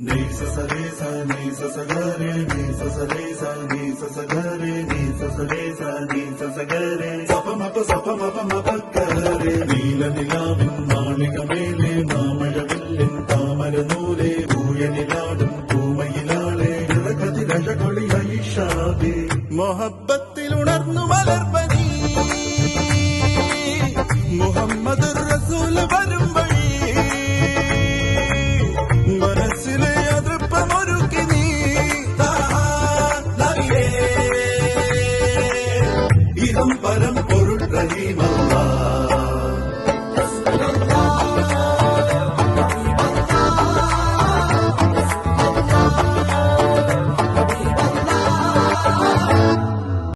Ni sa sa re sa ni sa sa ga re ni sa sa re sa ni sa sa ga re ni sa sa re sa ni sa sa ga re sa pa ma pa ga re നീല നിലാവിൻ മാളികമേലെ മാമഴവില്ലിൻ താമരനൂലെ ഊയനിലാടും പൂമയിലാളെ ഇളകതിരഴകൊളി ഐഷാദേ മൊഹബത്തിൽ ഉണർന്നു മലർപ്പനി മുഹമ്മദ് റസൂൽ വരും വഴി മനസ്സിലെ അതൃപ്പമൊരുക്കി നീ ഇതം പരം പൊരുൾ റഹീമല്ലാഹ്